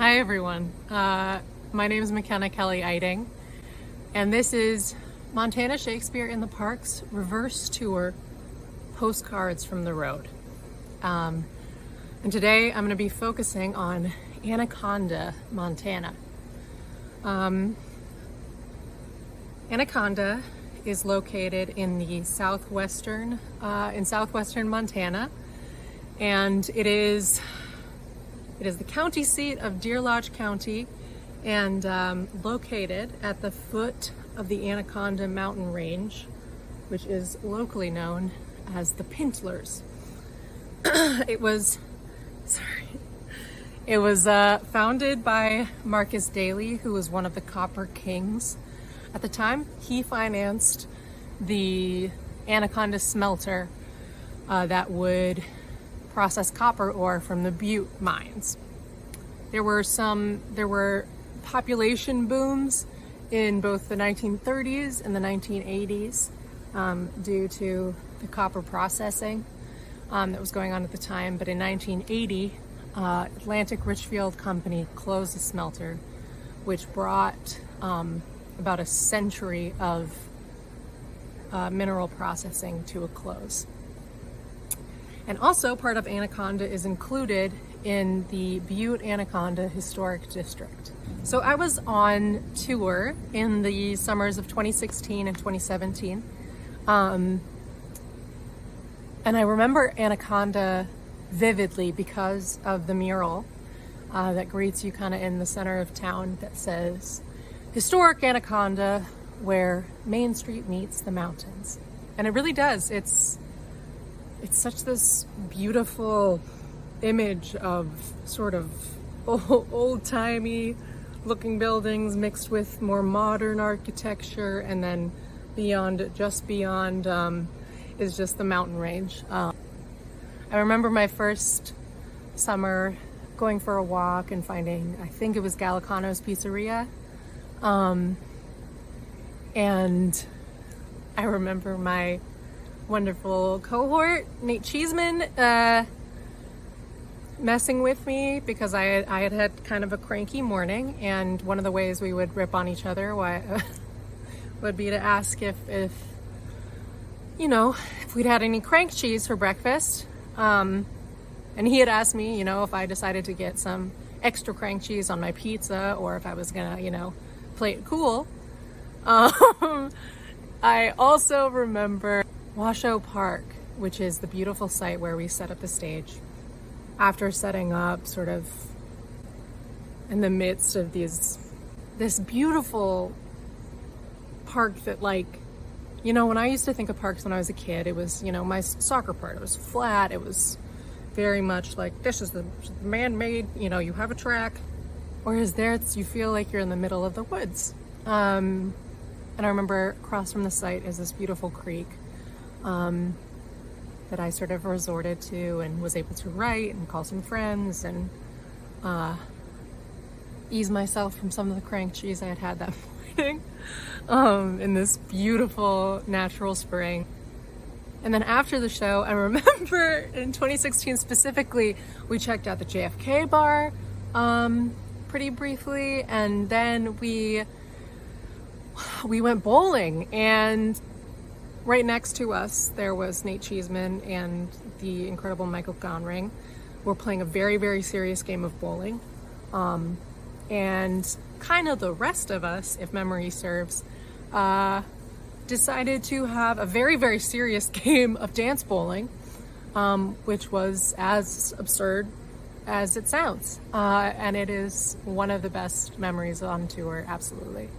Hi everyone, my name is McKenna Kelly-Eiding, and this is Montana Shakespeare in the Parks reverse tour, Postcards from the Road. And today I'm going to be focusing on Anaconda, Montana. Anaconda is located in the southwestern Montana, and it is the county seat of Deer Lodge County and located at the foot of the Anaconda mountain range, which is locally known as the Pintlers. It was founded by Marcus Daly, who was one of the copper kings at the time. He financed the Anaconda smelter that would process copper ore from the Butte mines. There were population booms in both the 1930s and the 1980s due to the copper processing that was going on at the time. But in 1980, Atlantic Richfield Company closed the smelter, which brought about a century of mineral processing to a close. And also part of Anaconda is included in the Butte Anaconda Historic District. So I was on tour in the summers of 2016 and 2017. And I remember Anaconda vividly because of the mural that greets you kind of in the center of town that says, "Historic Anaconda, where Main Street meets the mountains." And it really does. It's such this beautiful image of sort of old-timey looking buildings mixed with more modern architecture, and then just beyond is just the mountain range. I remember my first summer going for a walk and finding, I think it was Gallicano's Pizzeria, and I remember my wonderful cohort, Nate Cheeseman, messing with me because I had kind of a cranky morning, and one of the ways we would rip on each other would be to ask if we'd had any crank cheese for breakfast, and he had asked me, if I decided to get some extra crank cheese on my pizza or if I was gonna, play it cool. I also remember Washoe Park, which is the beautiful site where we set up the stage. After setting up sort of in the midst of this beautiful park that, when I used to think of parks when I was a kid, it was, my soccer part. It was flat. It was very much like, this is the man-made, you have a track. Whereas there, you feel like you're in the middle of the woods. And I remember across from the site is this beautiful creek that I sort of resorted to and was able to write and call some friends and ease myself from some of the crank cheese I had that morning in this beautiful natural spring. And then after the show, I remember in 2016 specifically, we checked out the JFK bar pretty briefly, and then we went bowling, and right next to us, there was Nate Cheeseman and the incredible Michael Gonring. We're playing a very, very serious game of bowling. And kind of the rest of us, if memory serves, decided to have a very, very serious game of dance bowling, which was as absurd as it sounds. And it is one of the best memories on tour, absolutely.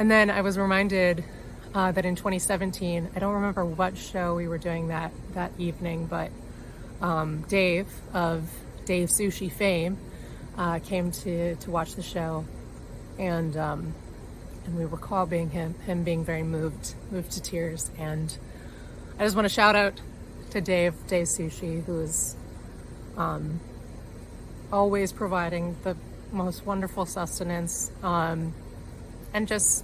And then I was reminded that in 2017, I don't remember what show we were doing that evening, but Dave of Dave Sushi fame came to watch the show, and we recall him being very moved to tears. And I just want to shout out to Dave Sushi, who is always providing the most wonderful sustenance and just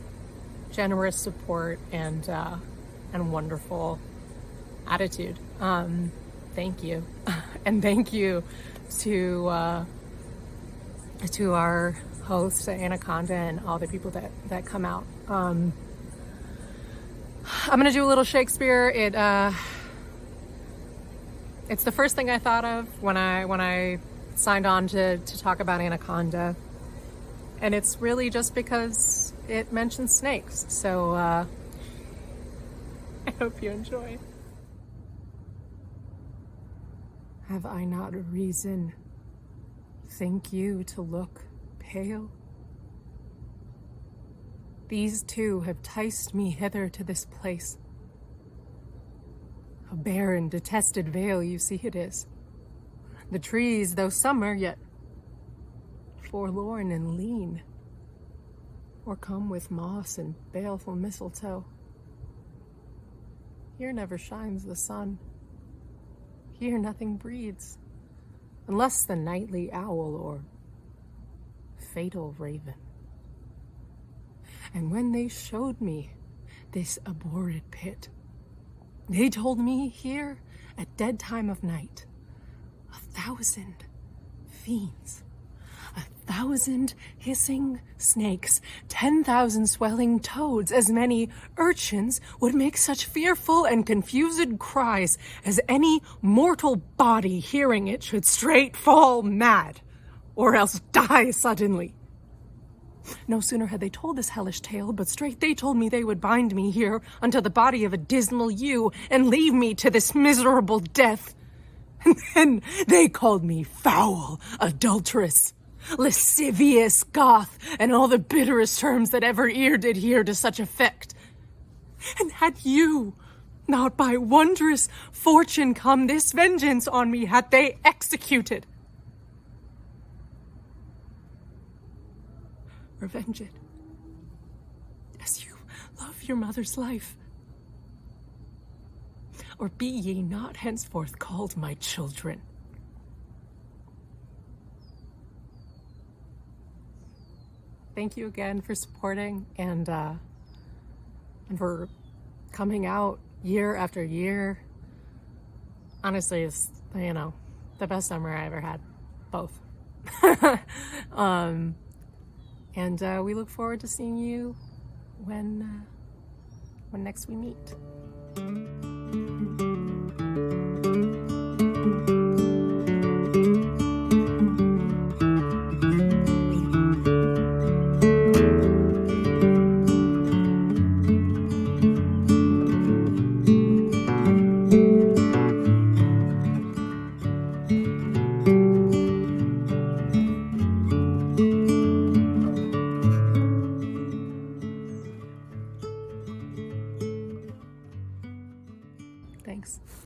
generous support and wonderful attitude. Thank you. And thank you to our host, Anaconda, and all the people that come out. I'm gonna do a little Shakespeare. It's the first thing I thought of when I signed on to talk about Anaconda, and it's really just because it mentions snakes. So I hope you enjoy. Have I not a reason, think you, to look pale? These two have ticed me hither to this place. A barren, detested vale, you see it is. The trees, though summer, yet forlorn and lean, o'ercome with moss and baleful mistletoe. Here never shines the sun. Here nothing breathes, unless the nightly owl or fatal raven. And when they showed me this abhorred pit, they told me here, at dead time of night, 1,000 fiends, 1,000 hissing snakes, 10,000 swelling toads, as many urchins would make such fearful and confused cries as any mortal body hearing it should straight fall mad, or else die suddenly. No sooner had they told this hellish tale, but straight they told me they would bind me here unto the body of a dismal ewe, and leave me to this miserable death. And then they called me foul, adulteress, lascivious Goth, and all the bitterest terms that ever ear did hear to such effect. And had you not by wondrous fortune come, this vengeance on me had they executed. Revenge it, as you love your mother's life. Or be ye not henceforth called my children. Thank you again for supporting and for coming out year after year. Honestly, it's, the best summer I ever had. Both. And we look forward to seeing you when next we meet.